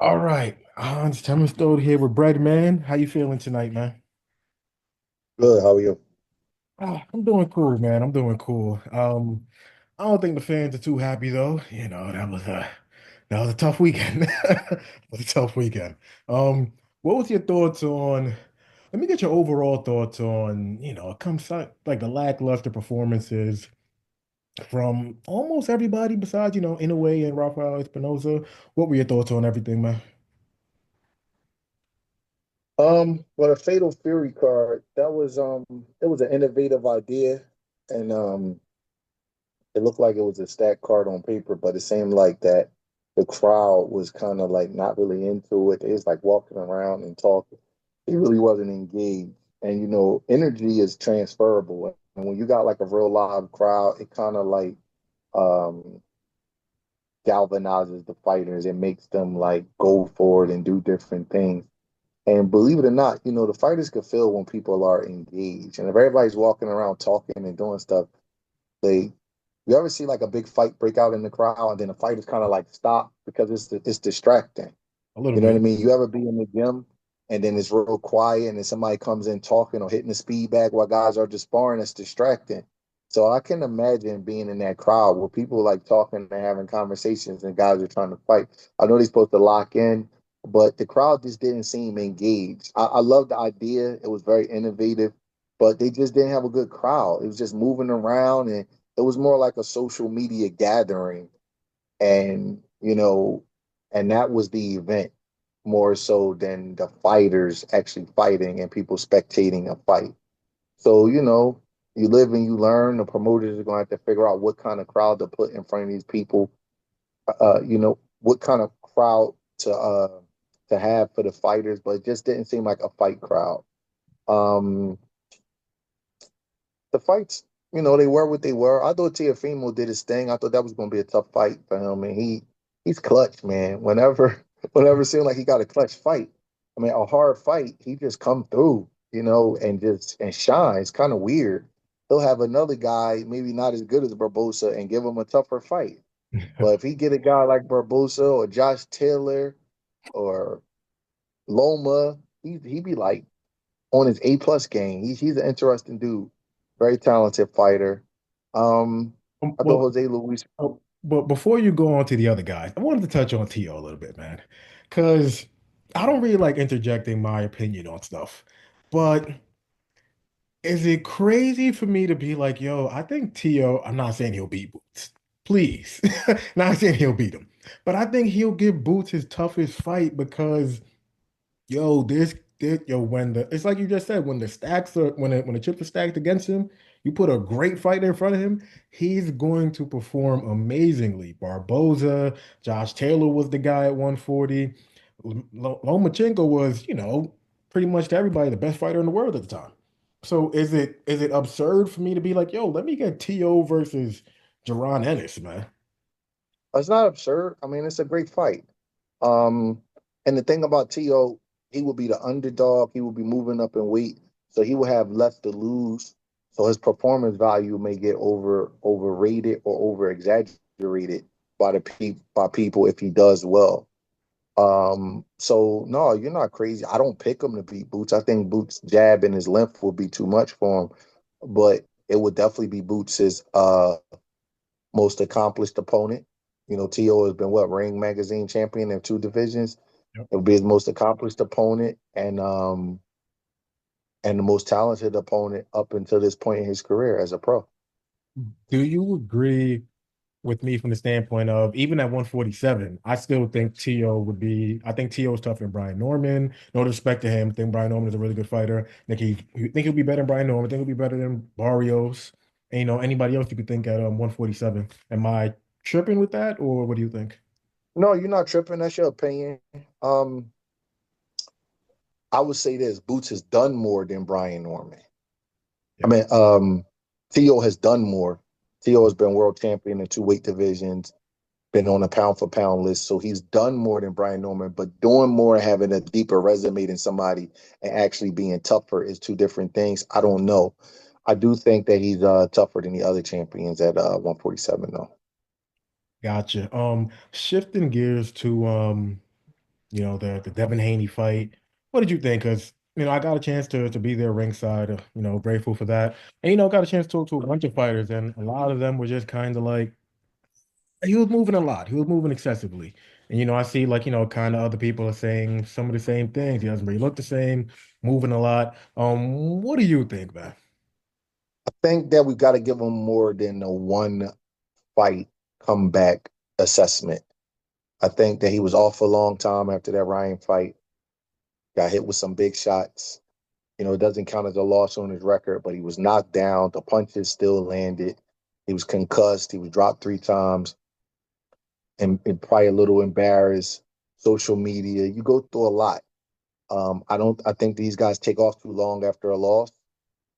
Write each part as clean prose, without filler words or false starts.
All right, it's Terence here with Breadman. How you feeling tonight, man? Good. How are you? I'm doing cool, man. I'm doing cool. I don't think the fans are too happy though. That was a tough weekend. It was a tough weekend. What was your thoughts on? Let me get your overall thoughts on, it comes like the lackluster performances from almost everybody besides, Inoue and Rafael Espinosa. What were your thoughts on everything, man? Well, the Fatal Fury card, it was an innovative idea, and it looked like it was a stacked card on paper, but it seemed like that the crowd was kind of like not really into it. They was like walking around and talking. It really wasn't engaged. And energy is transferable. And when you got like a real live crowd, it kind of like um galvanizes the fighters. It makes them like go forward and do different things. And believe it or not, the fighters can feel when people are engaged. And if everybody's walking around talking and doing stuff, they you ever see like a big fight break out in the crowd and then the fighters kind of like stop because it's distracting. A little You know what I bit. mean? You ever be in the gym and then it's real quiet and then somebody comes in talking or hitting the speed bag while guys are just sparring, it's distracting. So I can imagine being in that crowd where people are like talking and having conversations and guys are trying to fight. I know they're supposed to lock in, but the crowd just didn't seem engaged. I love the idea. It was very innovative, but they just didn't have a good crowd. It was just moving around and it was more like a social media gathering. And, and that was the event more so than the fighters actually fighting and people spectating a fight. So, you live and you learn. The promoters are going to have to figure out what kind of crowd to put in front of these people. What kind of crowd to have for the fighters, but it just didn't seem like a fight crowd. Um, the fights, they were what they were. I thought Teofimo did his thing. I thought that was going to be a tough fight for him, and he's clutch, man. Whenever it seemed like he got a clutch fight, I mean, a hard fight, he just come through, and just and shine. It's kind of weird. He'll have another guy, maybe not as good as Barbosa, and give him a tougher fight. But if he get a guy like Barbosa or Josh Taylor or Loma, he be like on his A+ game. He's an interesting dude, very talented fighter. Um, I thought Well, Jose Luis. but before you go on to the other guys, I wanted to touch on Tio a little bit, man, because I don't really like interjecting my opinion on stuff. But is it crazy for me to be like, yo, I think Tio, I'm not saying he'll beat Boots. Please. Not saying he'll beat him. But I think he'll give Boots his toughest fight because when the it's like you just said, when the stacks are when the chips are stacked against him, you put a great fighter in front of him, he's going to perform amazingly. Barboza, Josh Taylor was the guy at 140. Lomachenko was, pretty much to everybody the best fighter in the world at the time. So is it absurd for me to be like, yo, let me get T.O. versus Jaron Ennis, man? It's not absurd. I mean, it's a great fight. Um, and the thing about T.O., he will be the underdog. He will be moving up in weight, so he will have less to lose. So his performance value may get overrated or over exaggerated by people if he does well. So no, you're not crazy. I don't pick him to beat Boots. I think Boots' jab and his length will be too much for him, but it would definitely be Boots's most accomplished opponent. T.O. has been what, Ring Magazine champion in two divisions. Yep. It would be his most accomplished opponent and the most talented opponent up until this point in his career as a pro. Do you agree with me from the standpoint of even at 147, I still think T.O. would be, I think T.O. is tougher than Brian Norman. No respect to him. I think Brian Norman is a really good fighter. I think he'll be better than Brian Norman. I think he'll be better than Barrios. And, anybody else you could think at 147. Am I tripping with that, or what do you think? No, you're not tripping. That's your opinion. Um, I would say this: Boots has done more than Brian Norman. I Yep. mean, Theo has done more. Theo has been world champion in two weight divisions, been on a pound for pound list. So he's done more than Brian Norman, but doing more and having a deeper resume than somebody and actually being tougher is two different things. I don't know. I do think that he's tougher than the other champions at 147 though. Gotcha. Shifting gears to the Devin Haney fight. What did you think? Because I got a chance to be there ringside. Grateful for that. And got a chance to talk to a bunch of fighters, and a lot of them were just kind of like he was moving a lot. He was moving excessively. And I see like kind of other people are saying some of the same things. He doesn't really look the same, moving a lot. What do you think, man? I think that we got to give him more than a one fight comeback assessment. I think that he was off for a long time after that Ryan fight. Got hit with some big shots. It doesn't count as a loss on his record, but he was knocked down. The punches still landed. He was concussed. He was dropped 3 times and probably a little embarrassed. Social media, you go through a lot. I think these guys take off too long after a loss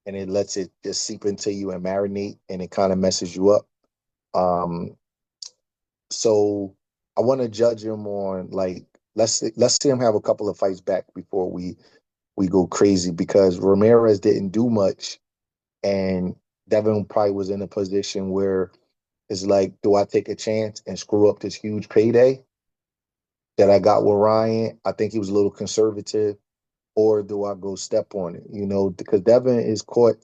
and it lets it just seep into you and marinate and it kind of messes you up. Um, so I want to judge him on like let's see him have a couple of fights back before we go crazy because Ramirez didn't do much and Devin probably was in a position where it's like, do I take a chance and screw up this huge payday that I got with Ryan? I think he was a little conservative, or do I go step on it? Because Devin is caught,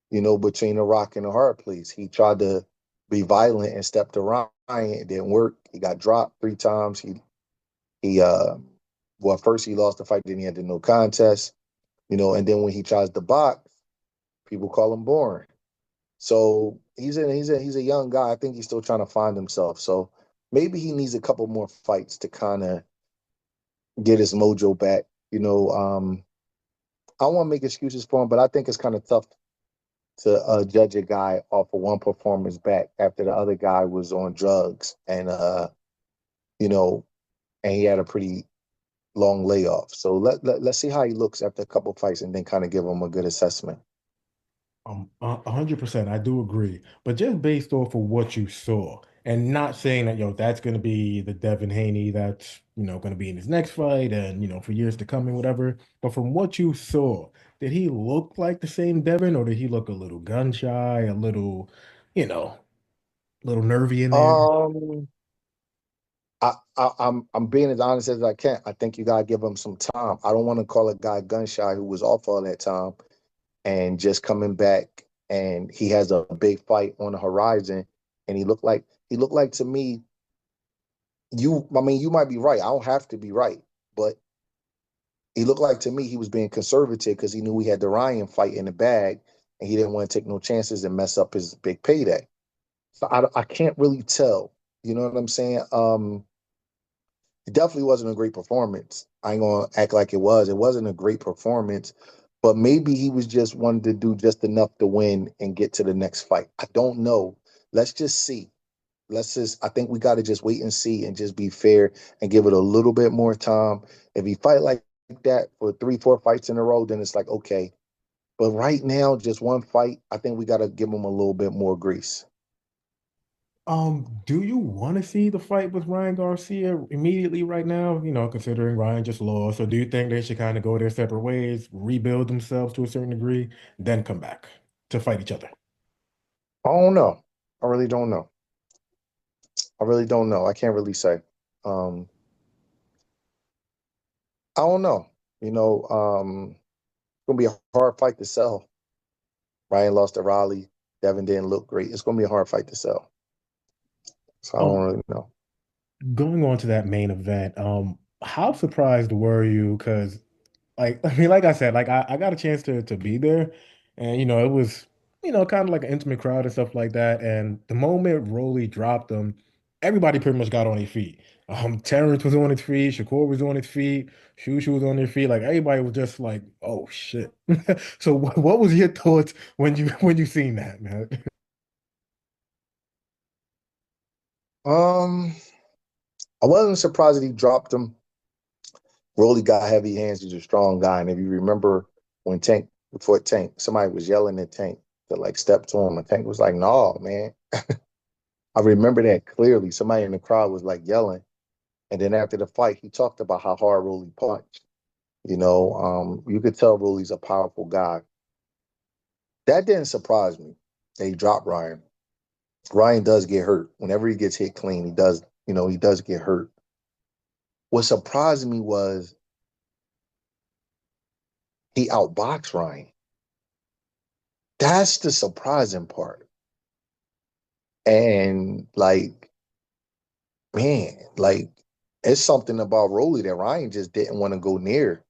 between a rock and a hard place. He tried to be violent and step to Ryan. It didn't work. He got dropped 3 times. He well, first he lost the fight, then he had the no contest, and then when he tries to box, people call him boring. So he's a young guy. I think he's still trying to find himself. So maybe he needs a couple more fights to kind of get his mojo back. I don't want to make excuses for him, but I think it's kind of tough to judge a guy off of one performance back after the other guy was on drugs and you know and he had a pretty long layoff. So let's see how he looks after a couple fights and then kind of give him a good assessment. 100%. I do agree. But just based off of what you saw, and not saying that, that's going to be the Devin Haney that's, going to be in his next fight and, for years to come and whatever. But from what you saw, did he look like the same Devin or did he look a little gun shy, a little, you know, little nervy in there? Um, I'm being as honest as I can. I think you gotta give him some time. I don't want to call a guy gun shy who was off all that time and just coming back and he has a big fight on the horizon and he looked like to me I mean you might be right. I don't have to be right, but he looked like to me he was being conservative because he knew he had the Ryan fight in the bag and he didn't want to take no chances and mess up his big payday. So I can't really tell. You know what I'm saying? It definitely wasn't a great performance. I ain't gonna act like it was. It wasn't a great performance, but maybe he was just wanted to do just enough to win and get to the next fight. I don't know. Let's just see. I think we got to just wait and see and just be fair and give it a little bit more time. If he fight like that for 3, 4 fights in a row, then it's like, okay. But right now, just one fight, I think we got to give him a little bit more grace. Do you want to see the fight with Ryan Garcia immediately right now? Considering Ryan just lost, or do you think they should kind of go their separate ways, rebuild themselves to a certain degree, then come back to fight each other? I don't know. I really don't know. I really don't know. I can't really say. Um, I don't know. It's gonna be a hard fight to sell. Ryan lost to Raleigh. Devin didn't look great. It's gonna be a hard fight to sell. So I don't Um, really know. Going on to that main event, how surprised were you? Because like I mean, like I said, like I got a chance to be there, and it was kind of like an intimate crowd and stuff like that. And the moment Rolly dropped them, everybody pretty much got on their feet. Terence was on his feet, Shakur was on his feet, Shushu was on their feet. Like everybody was just like, "Oh shit!" So what was your thoughts when you seen that, man? Um, I wasn't surprised that he dropped him. Rolly got heavy hands. He's a strong guy. And if you remember when before Tank, somebody was yelling at Tank to like step to him, and Tank was like, "No, man." I remember that clearly. Somebody in the crowd was like yelling, and then after the fight, he talked about how hard Rolly punched. You could tell Rolly's a powerful guy. That didn't surprise me. That he dropped Ryan. Ryan does get hurt whenever he gets hit clean. He does. He does get hurt. what surprised me was he outboxed Ryan. That's the surprising part. And like, man, like it's something about Rolly that Ryan just didn't want to go near.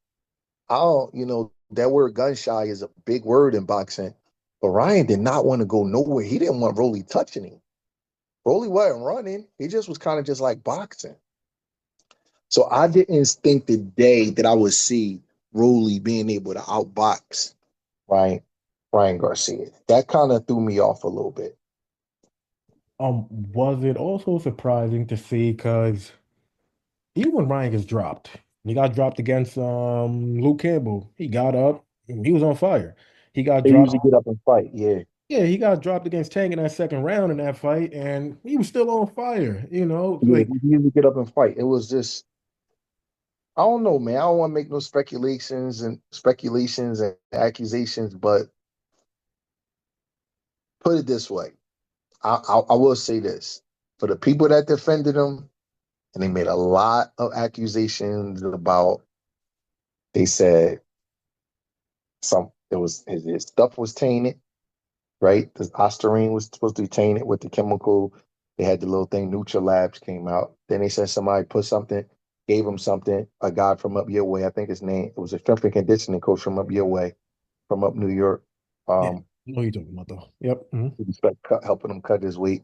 I don't, that word gun shy is a big word in boxing, but Ryan did not want to go nowhere. He didn't want Rolly touching him. Rolly wasn't running. He just was kind of just like boxing. So I didn't think the day that I would see Rolly being able to outbox Ryan Ryan Garcia. That kind of threw me off a little bit. Was it also surprising to see because even when Ryan gets dropped, he got dropped against Luke Campbell. He got up, he was on fire. He got They dropped. usually get up and fight. Yeah. Yeah, he got dropped against Tank in that second round in that fight, and he was still on fire. Yeah, Like they usually get up and fight. It was just I don't know, man. I don't want to make no speculations and accusations, but put it this way. I will say this. For the people that defended him, and they made a lot of accusations about, they said his stuff was tainted, right? The Ostarine was supposed to be tainted with the chemical. They had the little thing, Nutra Labs came out. Then they said somebody put something, gave him something, a guy from up your way. I think his name, it was a strength and conditioning coach from up your way, from up New York. yeah, Um, I know who you're talking about though. Yep. Mhm. he was helping him cut his weight.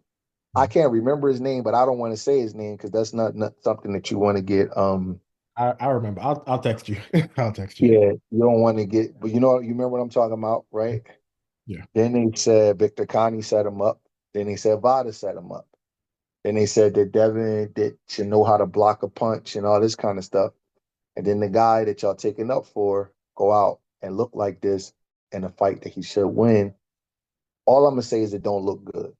I Mhm. can't remember his name, but I don't want to say his name because that's not something that you want to get. I remember. I'll text you. I'll text you. Yeah, you don't want to get, but you remember what I'm talking about, right? Yeah. Then they said Victor Connie set him up. Then they said Vada set him up. Then they said that Devin that should know how to block a punch and all this kind of stuff. And then the guy that y'all taking up for go out and look like this in a fight that he should win. All I'm gonna say is it don't look good.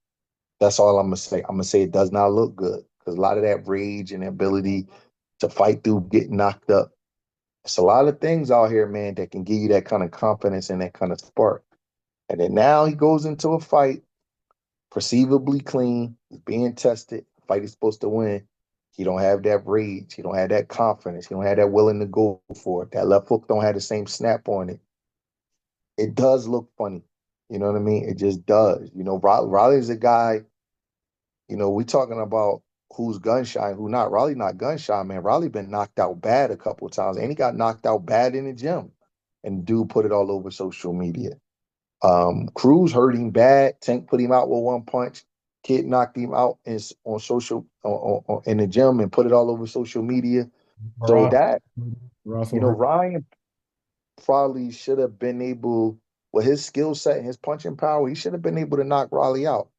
That's all I'm gonna say. I'm gonna say it does not look good because a lot of that rage and ability to fight through getting knocked up. It's a lot of things out here, man, that can give you that kind of confidence and that kind of spark. And then now he goes into a fight perceivably clean. He's being tested. Fight he's supposed to win. He don't have that rage. He don't have that confidence. He don't have that willing to go for it. That left hook don't have the same snap on it. It does look funny. You know what I mean? It just does. Riley's a guy. We talking about who's gun shy and who not. Riley not gun shy, man. Riley been knocked out bad a couple of times, and he got knocked out bad in the gym. And dude put it all over social media. Cruz hurt him bad. Tank put him out with one punch. Kid knocked him out on social in the gym and put it all over social media. So Ross. that Ross hurt. Ryan probably should have been able, with his skill set and his punching power, he should have been able to knock Raleigh out.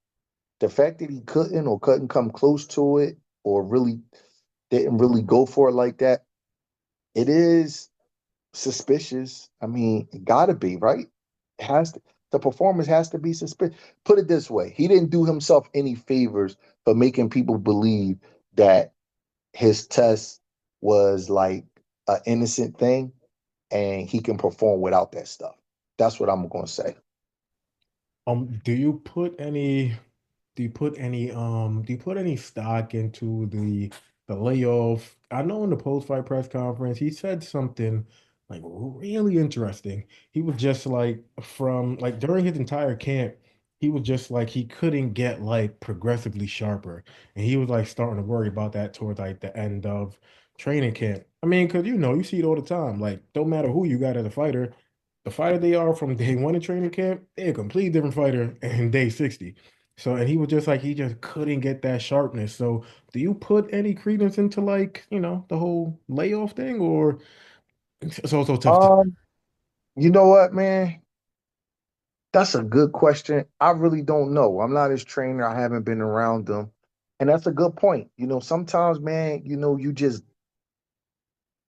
The fact that he couldn't or couldn't come close to it or really didn't really go for it like that, it is suspicious. I mean, it gotta be, right? It has to, the performance has to be suspicious. Put it this way, he didn't do himself any favors for making people believe that his test was like an innocent thing and he can perform without that stuff. That's what I'm gonna say. Do you put any do you put any stock into the layoff? I know in the post-fight press conference he said something like really interesting. He was just like from like during his entire camp, he was just like he couldn't get like progressively sharper. And he was like starting to worry about that towards like the end of training camp. I mean, because you see it all the time. Like, don't matter who you got as a fighter, the fighter they are from day one in training camp, they're a completely different fighter in day 60. So, and he was just like, he just couldn't get that sharpness. So, do you put any credence into like, the whole layoff thing, or it's also tough to? Um, you know what, man? That's a good question. I really don't know. I'm not his trainer. I haven't been around them. And that's a good point. Sometimes, man, you just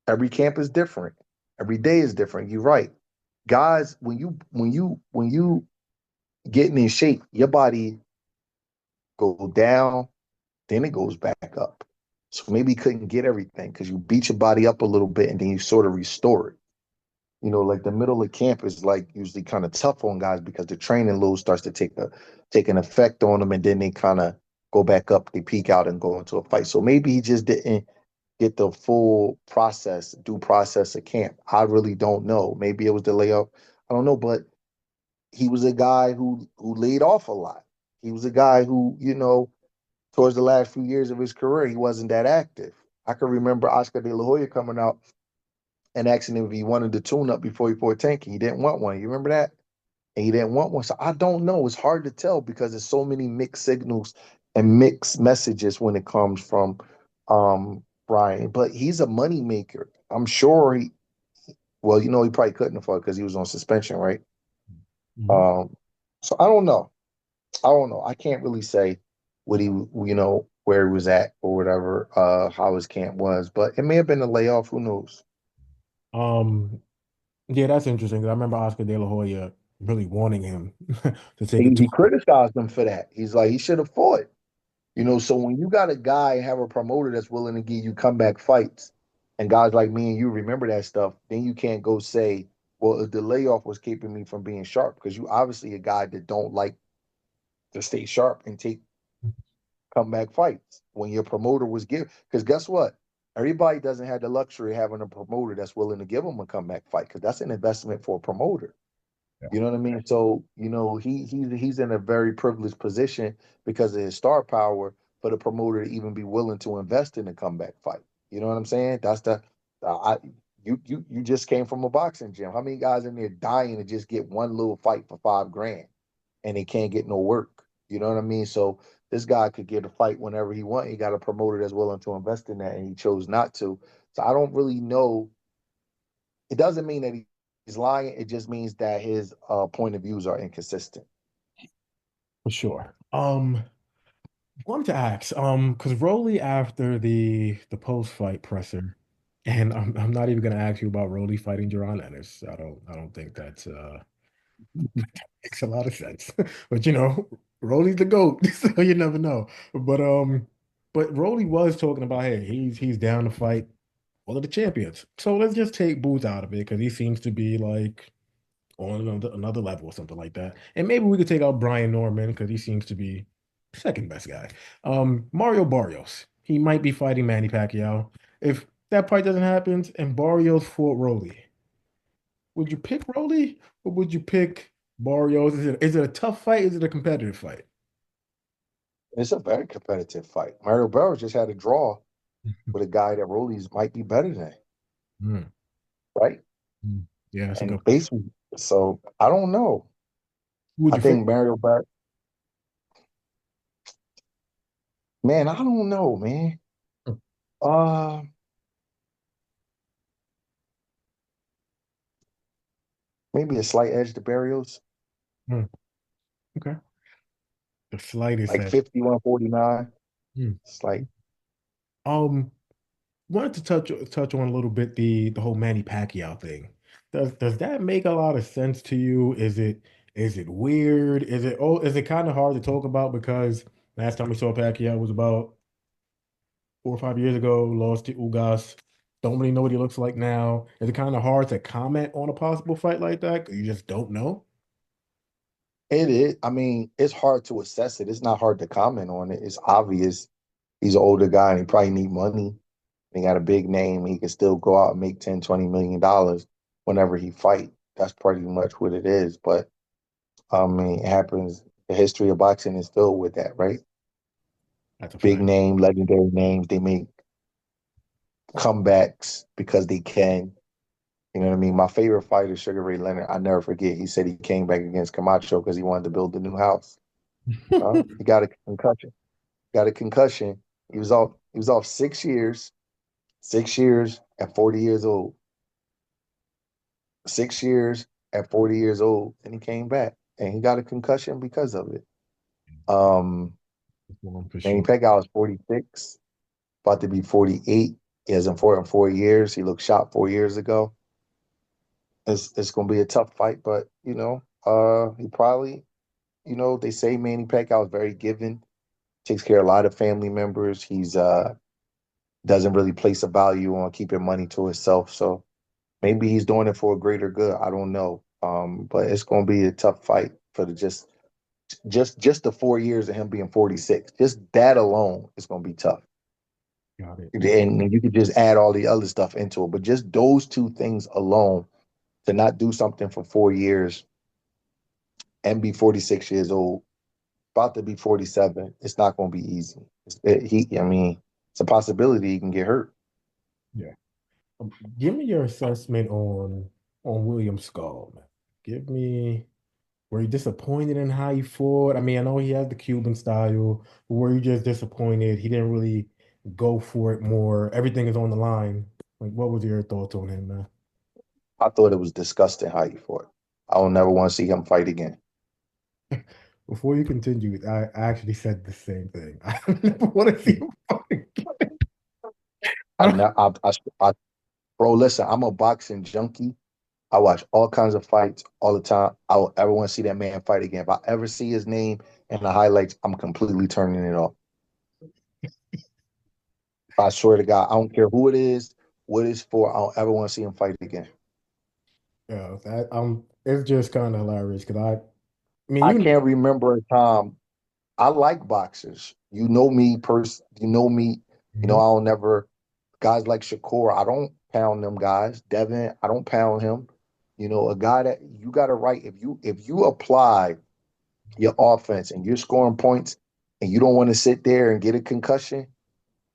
every camp is different. Every day is different. You're right. Guys, when you getting in shape, your body go down, then it goes back up. So maybe you couldn't get everything because you beat your body up a little bit and then you sort of restore it. Like the middle of camp is like usually kind of tough on guys because the training load starts to take an effect on them, and then they kind of go back up, they peak out and go into a fight. So maybe he just didn't get the full process, due process of camp. I really don't know. Maybe it was the layoff. I don't know, but he was a guy who laid off a lot. He was a guy who, towards the last few years of his career, he wasn't that active. I can remember Oscar De La Hoya coming out and asking him if he wanted the tune up before he fought Tanky. He didn't want one. You remember that? And he didn't want one. So I don't know. It's hard to tell because there's so many mixed signals and mixed messages when it comes from Brian. But he's a money maker. I'm sure well, he probably couldn't afford because he was on suspension, right? Mhm. Um, so I don't know. I don't know. I can't really say what where he was at or whatever, how his camp was, but it may have been a layoff. Who knows? Um, yeah, that's interesting. I remember Oscar De La Hoya really wanting him to take a He tour. criticized him for that. He's like, he should have fought. So when you got a guy have a promoter that's willing to give you comeback fights, and guys like me and you remember that stuff, then you can't go say, well, the layoff was keeping me from being sharp because you obviously a guy that don't like to stay sharp and take comeback fights when your promoter was giving. Because guess what? Everybody doesn't have the luxury of having a promoter that's willing to give them a comeback fight because that's an investment for a promoter. Yeah, You know what I mean? So, he's in a very privileged position because of his star power for the promoter to even be willing to invest in a comeback fight. You know what I'm saying? That's the I you just came from a boxing gym. How many guys in there dying to just get one little fight for 5 grand and they can't get no work? You know what I mean? So this guy could get a fight whenever he want. He got a promoter that's willing to invest in that, and he chose not to. So I don't really know. It doesn't mean that he's lying. It just means that his point of views are inconsistent. for sure. Wanted to ask, because Rolly after the post fight presser, and I'm not even gonna ask you about Rolly fighting Jaron Ennis. I don't think that's makes a lot of sense. But Rolly's the GOAT, so you never know. But Rolly was talking about, hey, he's down to fight all of the champions. So let's just take Boots out of it because he seems to be like on another level or something like that. And maybe we could take out Brian Norman because he seems to be second best guy. Mario Barrios, he might be fighting Manny Pacquiao. If that fight doesn't happen and Barrios fought Rolly, would you pick Rolly or would you pick Barrios? Is it a tough fight? Is it a competitive fight? It's a very competitive fight. Mario Barrows just had a draw with a guy that Rollies might be better than, Mm, right? mm. Yeah, that's a good. And basically, so I don't know. Who would I you pick? think Mario Barrows, man, I don't know, man. Uh, Maybe a slight edge to Barrios, Mm, okay. The slightest like edge. 51-49. Mm. It's like, Um, Wanted to touch on a little bit the whole Manny Pacquiao thing. Does that make a lot of sense to you? Is it weird? Is it kind of hard to talk about because last time we saw Pacquiao was about 4 or 5 years ago, lost to Ugas. Don't really know what he looks like now. Is it kind of hard to comment on a possible fight like that? 'Cause you just don't know? it is. I mean, it's hard to assess it. It's not hard to comment on it. It's obvious he's an older guy and he probably need money. He got a big name. He can still go out and make 10, $20 million whenever he fight. That's pretty much what it is. But I mean, it happens. The history of boxing is filled with that, right? That's a Big fact. name, legendary names. They make comebacks because they can. You know what I mean? My favorite fighter, Sugar Ray Leonard, I never forget. He said he came back against Camacho because he wanted to build a new house. He got a concussion. Got a concussion. He was off. He was off 6 years. 6 years at 40 years old. 6 years at 40 years old, and he came back and he got a concussion because of it. Um, For Manny sure. Pacquiao is 46, about to be 48. He hasn't fought in 4 years. He looked shot 4 years ago. It's gonna be a tough fight, but he probably, they say Manny Pacquiao is very giving, takes care of a lot of family members. He's doesn't really place a value on keeping money to himself. So maybe he's doing it for a greater good. I don't know. But it's gonna be a tough fight for the just the 4 years of him being 46. Just that alone is gonna be tough. Got it. And you could just add all the other stuff into it. But just those two things alone, to not do something for 4 years and be 46 years old, about to be 47, it's not going to be easy. I mean, it's a possibility he can get hurt. Yeah. Give me your assessment on William Skull, man. Give me were you disappointed in how he fought? I mean, I know he has the Cuban style, but were you just disappointed he didn't really go for it more? Everything is on the line. Like, what was your thoughts on him, man? I thought it was disgusting how he fought. I don't never want to see him fight again. Before you continue, I actually said the same thing. I never want to see him fight I, again. ne- I, bro, listen, I'm a boxing junkie. I watch all kinds of fights all the time. I will ever want to see that man fight again. If I ever see his name in the highlights, I'm completely turning it off. I swear to God, I don't care who it is, what it's for. I don't ever want to see him fight again. Yeah, it's just kind of hilarious because I mean, I can't remember a time. I like boxers. You know me, You know me. You know Mhm. I don't never guys like Shakur. I don't pound them guys. Devin, I don't pound him. You know, a guy that you got to right. If you apply your offense and you're scoring points, and you don't want to sit there and get a concussion,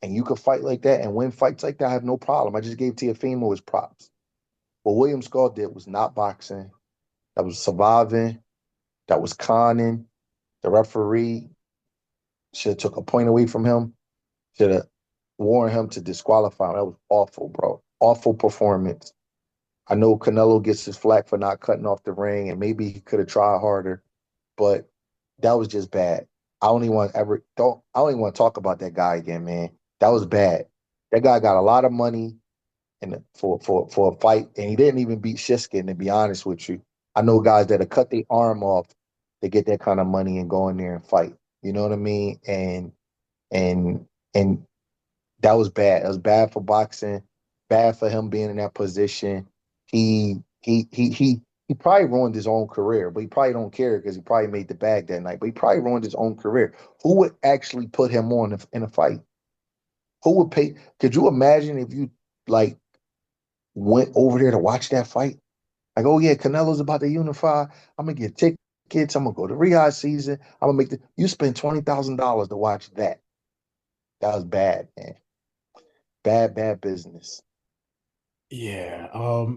and you could fight like that and win fights like that, I have no problem. I just gave Teofimo his props. What William Skull did was not boxing. That was surviving. That was conning. The referee should have took a point away from him. Should have warned him to disqualify him. That was awful, bro. Awful performance. I know Canelo gets his flack for not cutting off the ring, and maybe he could have tried harder, but that was just bad. I don't even want to talk about that guy again, man. That was bad. That guy got a lot of money for a fight, and he didn't even beat Shiskin, to be honest with you. I know guys that have cut their arm off to get that kind of money and go in there and fight. You know what I mean? And and that was bad. It was bad for boxing, bad for him being in that position. He probably ruined his own career, but he probably don't care because he probably made the bag that night. But he probably ruined his own career. Who would actually put him on in a fight? Who would pay? Could you imagine if you like went over there to watch that fight? Like, oh yeah, Canelo's about to unify. I'm gonna get tickets. I'm gonna go to Riyadh season. I'm gonna make the. You spend $20,000 to watch that. That was bad, man. Bad business. Yeah,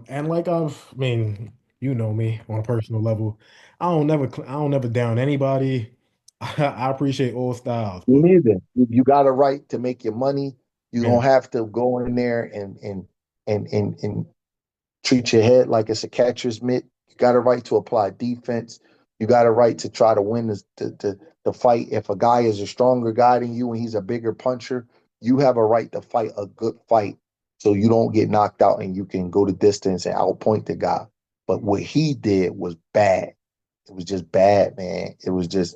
and like I mean, you know me on a personal level. I don't never down anybody. I appreciate all styles, Me but neither. You got a right to make your money. You yeah, don't have to go in there and treat your head like it's a catcher's mitt. You got a right to apply defense. You got a right to try to win the fight. If a guy is a stronger guy than you and he's a bigger puncher, you have a right to fight a good fight so you don't get knocked out and you can go the distance and outpoint the guy. But what he did was bad. It was just bad, man. It was just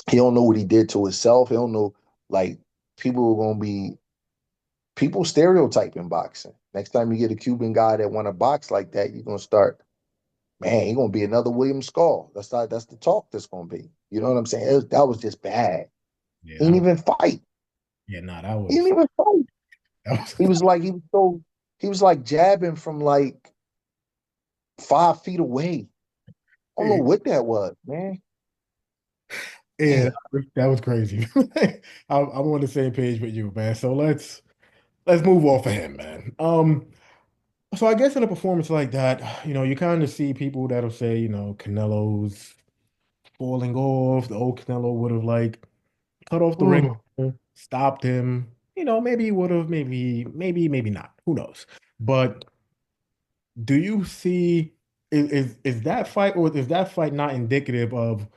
he don't know what he did to himself. He don't know like people are gonna be people stereotyping boxing. Next time you get a Cuban guy that want to box like that, you're gonna start, man, he gonna be another William Skull. That's the talk that's gonna be. You know what I'm saying? That was just bad. He yeah, didn't even fight. yeah, nah, He didn't even fight. that was He was like he was like jabbing from like 5 feet away. I don't know yeah, what that was, man. yeah, Damn. that was crazy. I'm on the same page with you, man. So let's move off of him, man. So I guess in a performance like that, you kind of see people that'll say, Canelo's falling off. The old Canelo would have like cut off the ring, Ooh. stopped him. Maybe he would have, maybe not. Who knows? But do you see is that fight or is that fight not indicative of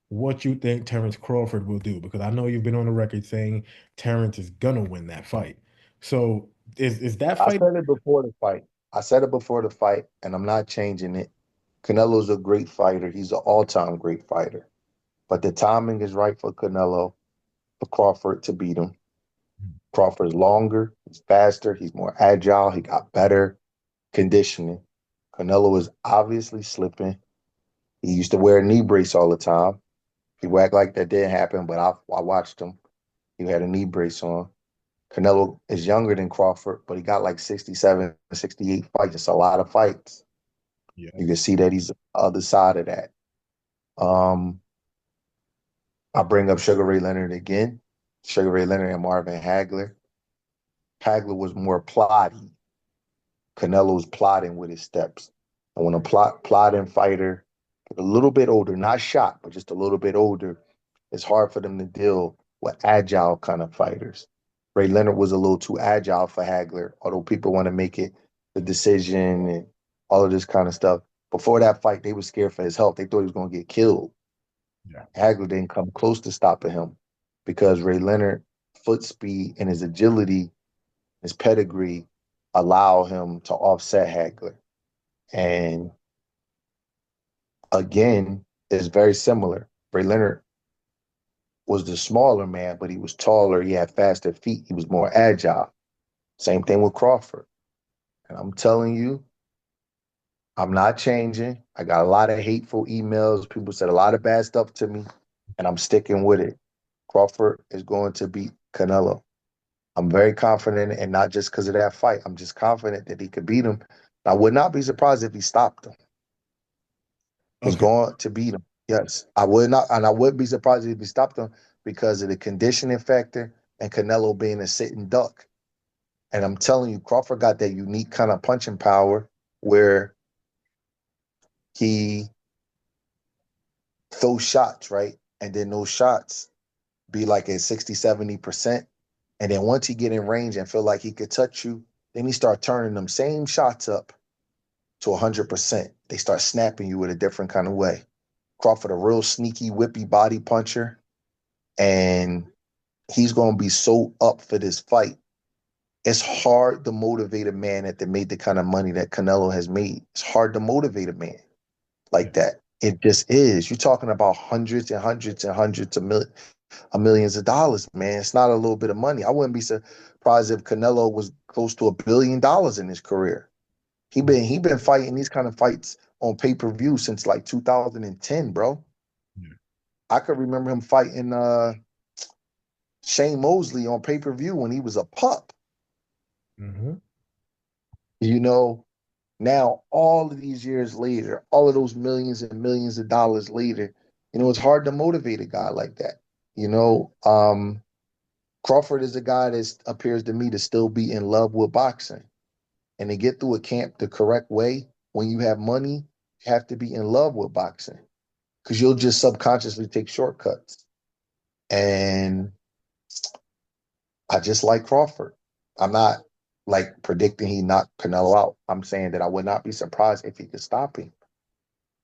what you think Terence Crawford will do? Because I know you've been on the record saying Terence is gonna win that fight. So is that I fight? said it before the fight. I said it before the fight, and I'm not changing it. Canelo's a great fighter. He's an all-time great fighter. But the timing is right for Canelo, for Crawford to beat him. Crawford's longer, he's faster, he's more agile, he got better conditioning. Canelo is obviously slipping. He used to wear a knee brace all the time. People act like that didn't happen, but I watched him. He had a knee brace on. Canelo is younger than Crawford, but he got like 67, 68 fights. It's a lot of fights. Yeah. You can see that he's the other side of that. Um, I bring up Sugar Ray Leonard again. Sugar Ray Leonard and Marvin Hagler. Hagler was more plotty. Canelo's plotting with his steps. And when a plotting fighter, a little bit older, not shot, but just a little bit older, it's hard for them to deal with agile kind of fighters. Ray Leonard was a little too agile for Hagler, although people want to make it the decision and all of this kind of stuff. Before that fight, they were scared for his health. They thought he was going to get killed. Yeah. Hagler didn't come close to stopping him because Ray Leonard, foot speed and his agility, his pedigree, allow him to offset Hagler. And again, it's very similar. Ray Leonard was the smaller man, but he was taller. He had faster feet. He was more agile. Same thing with Crawford. And I'm telling you, I'm not changing. I got a lot of hateful emails. People said a lot of bad stuff to me, and I'm sticking with it. Crawford is going to beat Canelo. I'm very confident, and not just because of that fight. I'm just confident that he could beat him. I would not be surprised if he stopped him. He's Okay. going to beat him. Yes, I would not, and I wouldn't be surprised if he stopped him because of the conditioning factor and Canelo being a sitting duck. And I'm telling you, Crawford got that unique kind of punching power where he throws shots, right? And then those shots be like at 60, 70%. And then once he get in range and feel like he could touch you, then he start turning them same shots up to 100%. They start snapping you with a different kind of way. Crawford, a real sneaky, whippy body puncher, and he's going to be so up for this fight. It's hard to motivate a man that made the kind of money that Canelo has made. It's hard to motivate a man Yeah. like that. It just is. You're talking about hundreds and hundreds and hundreds of millions of dollars, man. It's not a little bit of money. I wouldn't be surprised if Canelo was close to $1 billion in his career. He been fighting these kind of fights on pay-per-view since like 2010, bro. Yeah. I could remember him fighting Shane Mosley on pay-per-view when he was a pup. Hmm. You know, now all of these years later, all of those millions and millions of dollars later, it's hard to motivate a guy like that. Crawford is a guy that appears to me to still be in love with boxing. And to get through a camp the correct way, when you have money, you have to be in love with boxing because you'll just subconsciously take shortcuts. And I just like Crawford. I'm not like predicting he knocked Canelo out. I'm saying that I would not be surprised if he could stop him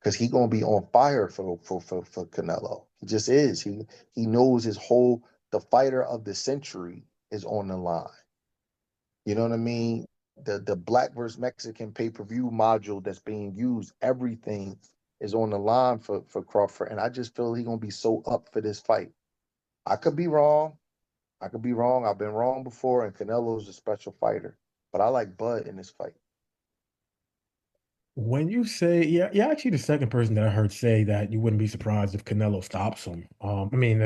because he gonna be on fire for Canelo. He just is. He knows the fighter of the century is on the line. You know what I mean? The Black versus Mexican pay-per-view module that's being used, everything is on the line for Crawford. And I just feel he's gonna be so up for this fight. I could be wrong. I could be wrong. I've been wrong before, and Canelo's a special fighter. But I like Bud in this fight. When you say, yeah, you're actually the second person that I heard say that you wouldn't be surprised if Canelo stops him. I mean,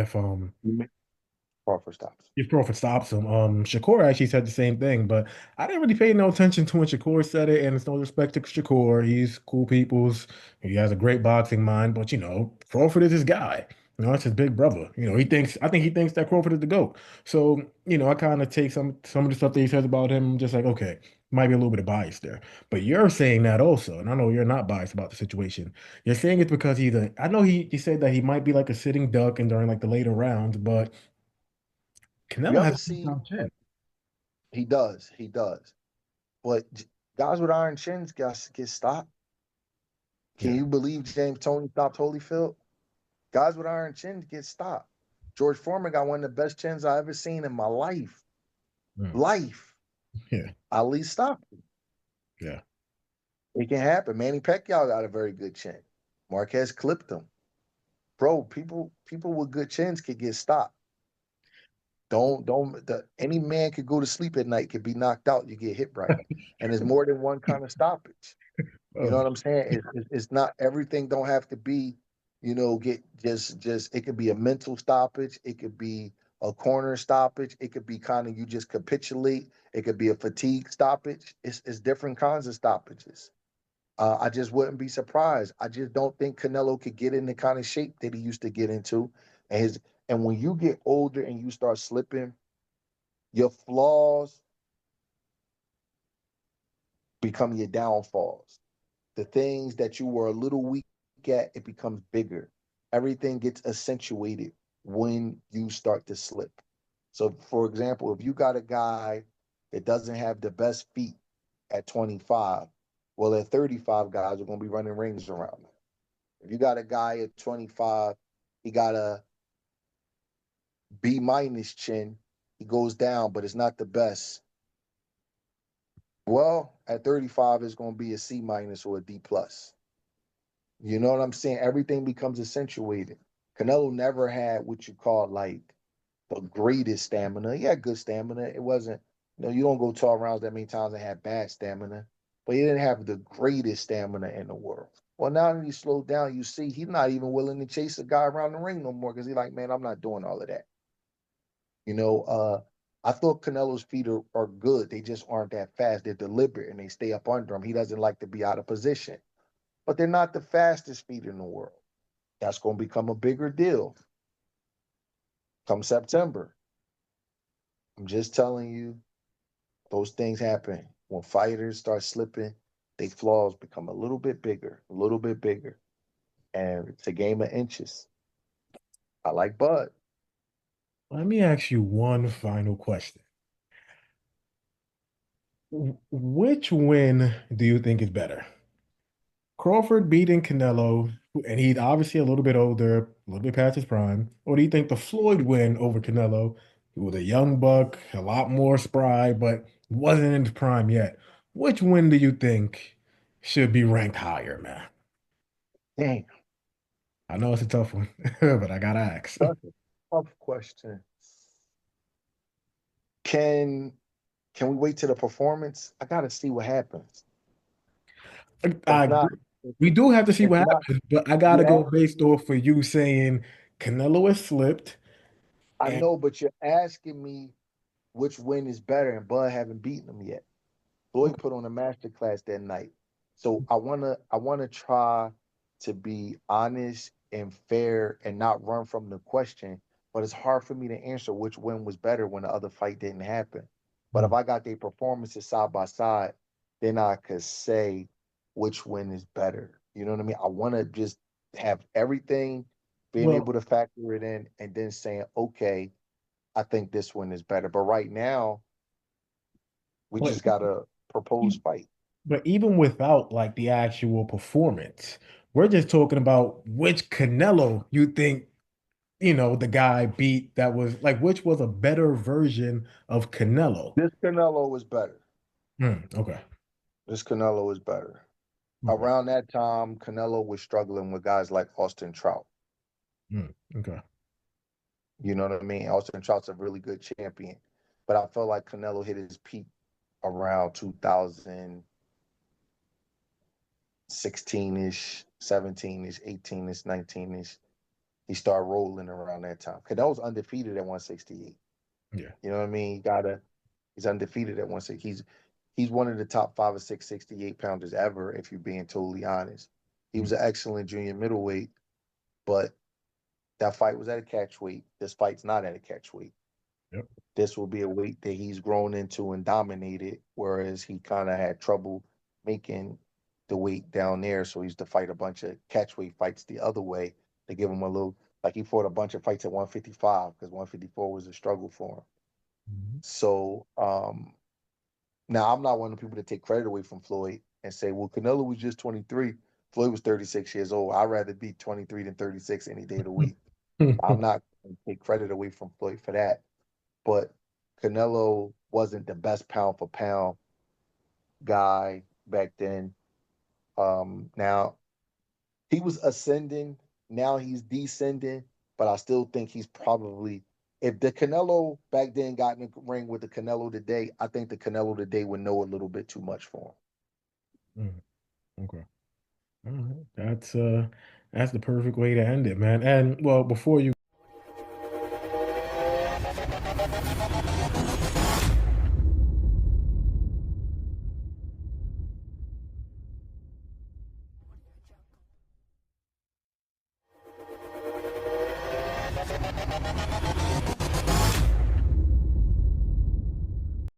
Crawford stops. if Crawford stops him. Shakur actually said the same thing, but I didn't really pay no attention to when Shakur said it, and it's no respect to Shakur. He's cool people's. He has a great boxing mind, but Crawford is his guy. That's his big brother. I think he thinks that Crawford is the GOAT. So, I kind of take some of the stuff that he says about him, just like, okay, might be a little bit of bias there. But you're saying that also, and I know you're not biased about the situation. You're saying it's because I know he said that he might be like a sitting duck and during like the later rounds, but You Canelo ever has a see strong chin. he does. But guys with iron chins get stopped. Can Yeah. you believe James Toney stopped Holyfield? Guys with iron chins get stopped. George Foreman got one of the best chins I ever seen in my life. Mm. Life. Yeah. Ali stopped him. Yeah. It can happen. Manny Pacquiao got a very good chin. Marquez clipped him. Bro, people with good chins could get stopped. Any man could go to sleep at night, could be knocked out, you get hit right. And there's more than one kind of stoppage. You know Oh, what I'm saying? It's not everything don't have to be, get just it could be a mental stoppage, it could be a corner stoppage. It could be kind of you just capitulate. It could be a fatigue stoppage. It's different kinds of stoppages. I just wouldn't be surprised. I just don't think Canelo could get in the kind of shape that he used to get into. And his and when you get older and you start slipping, your flaws become your downfalls. The things that you were a little weak at, it becomes bigger. Everything gets accentuated when you start to slip. So, for example, if you got a guy that doesn't have the best feet at 25, well, at 35, guys are going to be running rings around him. If you got a guy at 25, he got a B minus chin, he goes down, but it's not the best. Well, at 35, it's going to be a C minus or a D plus. You know what I'm saying? Everything becomes accentuated. Canelo never had what you call like the greatest stamina. He had good stamina. It wasn't, you don't go 12 rounds that many times and have bad stamina, but he didn't have the greatest stamina in the world. Well, now that he slowed down, you see he's not even willing to chase a guy around the ring no more because he's like, man, I'm not doing all of that. You know, I thought Canelo's feet are good. They just aren't that fast. They're deliberate and they stay up under him. He doesn't like to be out of position, but they're not the fastest feet in the world. That's going to become a bigger deal come September. I'm just telling you, those things happen. When fighters start slipping, their flaws become a little bit bigger, a little bit bigger. And it's a game of inches. I like Bud. Let me ask you one final question. Which win do you think is better? Crawford beating Canelo, and he's obviously a little bit older, a little bit past his prime, or do you think the Floyd win over Canelo, who was a young buck, a lot more spry, but wasn't in his prime yet? Which win do you think should be ranked higher, man? Damn, I know it's a tough one, but I gotta ask. that's a tough question. Can can we wait to the performance? I gotta see what happens. I It's not. agree. We do have to see It's what not. happens, but I gotta You go ask based me. off for you saying Canelo has slipped, I and know, but you're asking me which win is better, and Bud haven't beaten him yet. Floyd okay. put on a master class that night. So I wanna try to be honest and fair and not run from the question. But it's hard for me to answer which one was better when the other fight didn't happen. But if Hmm. I got their performances side by side, then I could say which one is better. You know what I mean? I want to just have everything, being Well, able to factor it in, and then saying, okay, I think this one is better. But right now, we but just got to propose fight. But even without like the actual performance, we're just talking about which Canelo you think, the guy beat that was like which was a better version of Canelo. This Canelo is better. Okay. This Canelo is better. Okay. Around that time, Canelo was struggling with guys like Austin Trout. Okay. You know what I mean? Austin Trout's a really good champion. But I felt like Canelo hit his peak around 2016-ish, 17-ish, 18-ish, 19-ish. He started rolling around that time. Canelo's undefeated at 168. Yeah. You know what I mean? He's undefeated at 160. He's one of the top 5 or 6 68 pounders ever, if you're being totally honest. He was Mm, an excellent junior middleweight, but that fight was at a catch weight. This fight's not at a catch weight. yep. This will be a weight that he's grown into and dominated, whereas he kind of had trouble making the weight down there. So he used to fight a bunch of catch weight fights the other way to give him a little, like he fought a bunch of fights at 155 because 154 was a struggle for him. Mhm. So now I'm not one of the people to take credit away from Floyd and say, well, Canelo was just 23. Floyd was 36 years old. I'd rather be 23 than 36 any day of the week. I'm not going to take credit away from Floyd for that. But Canelo wasn't the best pound for pound guy back then. Now he was ascending. Now he's descending, but I still think he's probably, if the Canelo back then got in the ring with the Canelo today, I think the Canelo today would know a little bit too much for Mm, okay. All right. That's the perfect way to end it, man. And well, before you